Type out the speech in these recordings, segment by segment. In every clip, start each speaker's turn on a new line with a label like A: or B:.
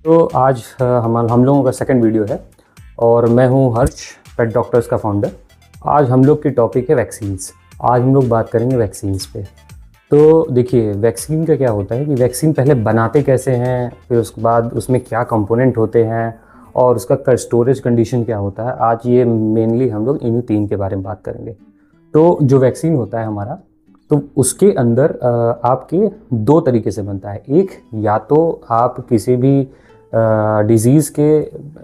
A: तो आज हम लोगों का सेकंड वीडियो है और मैं हूं हर्ष, पेट डॉक्टर्स का फाउंडर। आज हम लोग की टॉपिक है वैक्सीन्स। आज हम लोग बात करेंगे वैक्सीन्स पे। तो देखिए, वैक्सीन का क्या होता है कि वैक्सीन पहले बनाते कैसे हैं, फिर उसके बाद उसमें क्या कंपोनेंट होते हैं और उसका स्टोरेज कंडीशन क्या होता है। आज ये मेनली हम लोग इन्हीं तीन के बारे में बात करेंगे। तो जो वैक्सीन होता है हमारा, तो उसके अंदर आपके दो तरीके से बनता है। एक, या तो आप किसी भी डिजीज़ के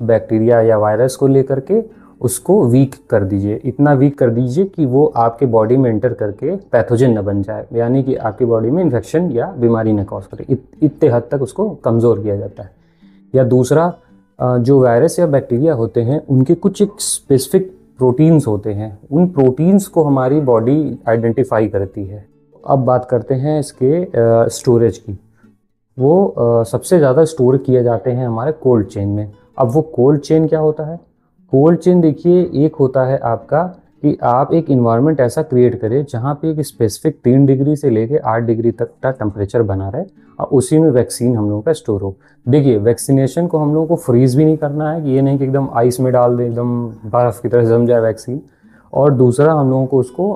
A: बैक्टीरिया या वायरस को लेकर के उसको वीक कर दीजिए, इतना वीक कर दीजिए कि वो आपके बॉडी में एंटर करके पैथोजन न बन जाए, यानी कि आपकी बॉडी में इन्फेक्शन या बीमारी न कॉज करे। इतने हद तक उसको कमज़ोर किया जाता है। या दूसरा, जो वायरस या बैक्टीरिया होते हैं उनके कुछ एक स्पेसिफिक प्रोटीन्स होते हैं, उन प्रोटीन्स को हमारी बॉडी आइडेंटिफाई करती है। अब बात करते हैं इसके स्टोरेज की। वो सबसे ज़्यादा स्टोर किए जाते हैं हमारे कोल्ड चेन में। अब वो कोल्ड चेन क्या होता है? कोल्ड चेन देखिए, एक होता है आपका कि आप एक इन्वायरमेंट ऐसा क्रिएट करें जहाँ पे एक स्पेसिफिक 3 डिग्री से लेके 8 डिग्री तक का टेम्परेचर बना रहे और उसी में वैक्सीन हम लोगों का स्टोर हो। देखिए, वैक्सीनेशन को हम लोगों को फ्रीज भी नहीं करना है, कि ये नहीं कि एकदम आइस में डाल दें, एकदम बर्फ़ की तरह जम जाए वैक्सीन। और दूसरा, हम लोगों को उसको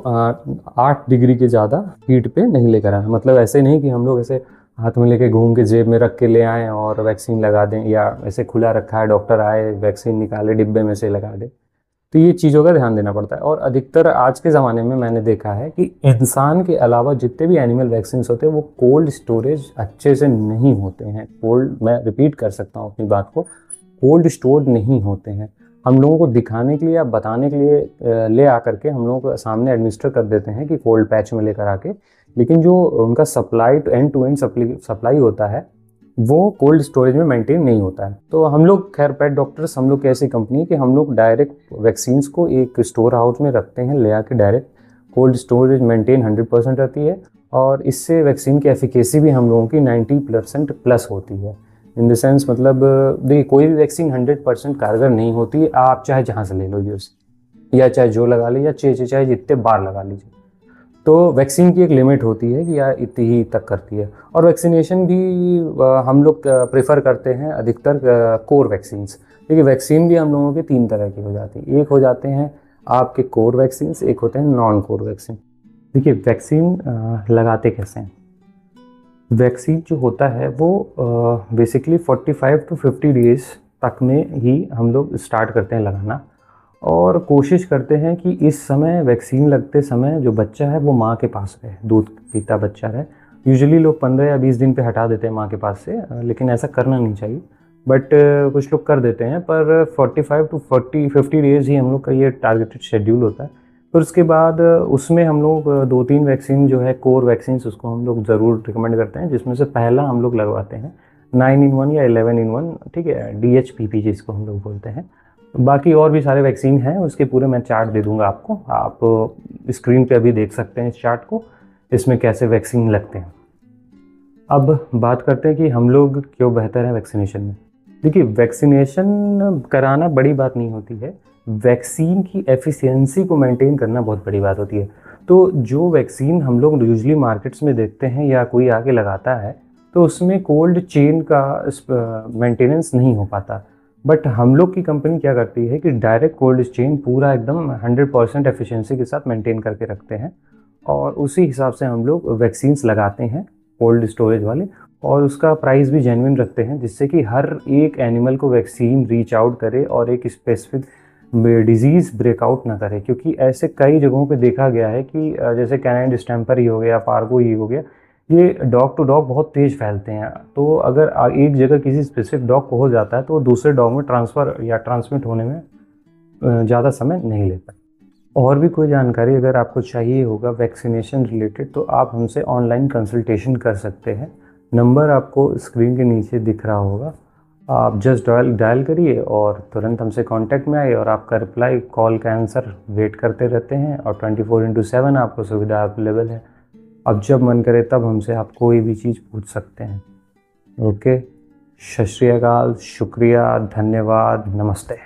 A: 8 डिग्री के ज़्यादा हीट पे नहीं लेकर आना। मतलब ऐसे नहीं कि हम लोग ऐसे हाथ में लेके घूम के जेब में रख के ले आएँ और वैक्सीन लगा दें, या ऐसे खुला रखा है, डॉक्टर आए वैक्सीन निकाले डिब्बे में से लगा दे। तो ये चीज़ों का ध्यान देना पड़ता है। और अधिकतर आज के ज़माने में मैंने देखा है कि इंसान के अलावा जितने भी एनिमल वैक्सीन्स होते हैं वो कोल्ड स्टोरेज अच्छे से नहीं होते हैं। कोल्ड, मैं रिपीट कर सकता हूँ अपनी बात को, कोल्ड स्टोर्ड नहीं होते हैं। हम लोगों को दिखाने के लिए या बताने के लिए ले आकर के हम लोगों को सामने एडमिनिस्टर कर देते हैं कि कोल्ड पैच में लेकर आके, लेकिन जो उनका supply end to end supply होता है वो कोल्ड स्टोरेज में मेंटेन नहीं होता है। तो हम लोग, खैर पेट डॉक्टर्स हम लोग की ऐसी कंपनी है कि हम लोग डायरेक्ट वैक्सीन्स को एक स्टोर हाउस में रखते हैं, ले आके डायरेक्ट कोल्ड स्टोरेज मेंटेन 100% रहती है। और इससे वैक्सीन की एफिकेसी भी हम लोगों की 90% प्लस होती है। इन द सेंस, मतलब देखिए, कोई भी वैक्सीन 100% कारगर नहीं होती। आप चाहे जहाँ से ले लो यूज़, या चाहे जो लगा लीजिए, चाहे जितने बार लगा लीजिए। तो वैक्सीन की एक लिमिट होती है कि यार इतनी ही तक करती है। और वैक्सीनेशन भी हम लोग प्रेफर करते हैं अधिकतर कोर वैक्सीन्स। देखिए, वैक्सीन भी हम लोगों के 3 तरह की हो जाती है। एक हो जाते हैं आपके कोर वैक्सीन्स, एक होते हैं नॉन कोर वैक्सीन। देखिए, वैक्सीन लगाते कैसे हैं? वैक्सीन जो होता है वो बेसिकली 45 to 50 डेज तक में ही हम लोग स्टार्ट करते हैं लगाना। और कोशिश करते हैं कि इस समय वैक्सीन लगते समय जो बच्चा है वो माँ के पास रहे, दूध पीता बच्चा रहे। यूजुअली लोग 15 या 20 दिन पे हटा देते हैं माँ के पास से, लेकिन ऐसा करना नहीं चाहिए। बट कुछ लोग कर देते हैं, पर 45 to 50 डेज़ ही हम लोग का ये टारगेटेड शेड्यूल होता है। फिर उसके बाद उसमें हम लोग 2-3 वैक्सीन जो है कोर वैक्सीन, उसको हम लोग ज़रूर रिकमेंड करते हैं, जिसमें से पहला हम लोग लगवाते हैं 9-in-1 या 11-in-1, ठीक है, DHPP जिसको हम लोग बोलते हैं। बाकी और भी सारे वैक्सीन हैं, उसके पूरे मैं चार्ट दे दूंगा आपको। आप स्क्रीन पे अभी देख सकते हैं इस चार्ट को, इसमें कैसे वैक्सीन लगते हैं। अब बात करते हैं कि हम लोग क्यों बेहतर हैं वैक्सीनेशन में। देखिए, वैक्सीनेशन कराना बड़ी बात नहीं होती है, वैक्सीन की एफिशिएंसी को मेंटेन करना बहुत बड़ी बात होती है। तो जो वैक्सीन हम लोग यूजुअली मार्केट्स में देखते हैं या कोई आके लगाता है, तो उसमें कोल्ड चेन का मेंटेनेंस नहीं हो पाता। बट हम लोग की कंपनी क्या करती है कि डायरेक्ट कोल्ड चेन पूरा एकदम 100% एफिशिएंसी के साथ मेंटेन करके रखते हैं, और उसी हिसाब से हम लोग वैक्सीन्स लगाते हैं कोल्ड स्टोरेज वाले। और उसका प्राइस भी जेन्युइन रखते हैं, जिससे कि हर एक एनिमल को वैक्सीन रीच आउट करे और एक स्पेसिफिक डिजीज़ ब्रेकआउट ना करे। क्योंकि ऐसे कई जगहों पे देखा गया है कि जैसे कैनाइन डिस्टेंपर ही हो गया, पार्गो ही हो गया, ये डॉग टू डॉग बहुत तेज़ फैलते हैं। तो अगर एक जगह किसी स्पेसिफिक डॉग को हो जाता है तो वो दूसरे डॉग में ट्रांसफ़र या ट्रांसमिट होने में ज़्यादा समय नहीं लेता। और भी कोई जानकारी अगर आपको चाहिए होगा वैक्सीनेशन रिलेटेड, तो आप हमसे ऑनलाइन कंसल्टेशन कर सकते हैं। नंबर आपको स्क्रीन के नीचे दिख रहा होगा, आप जस्ट डायल करिए और तुरंत हमसे कांटेक्ट में आइए, और आपका रिप्लाई, कॉल का आंसर वेट करते रहते हैं। और 24/7 आपको सुविधा अवेलेबल है। अब जब मन करे तब हमसे आप कोई भी चीज़ पूछ सकते हैं। ओके, सत श्री अकाल, शुक्रिया, धन्यवाद, नमस्ते।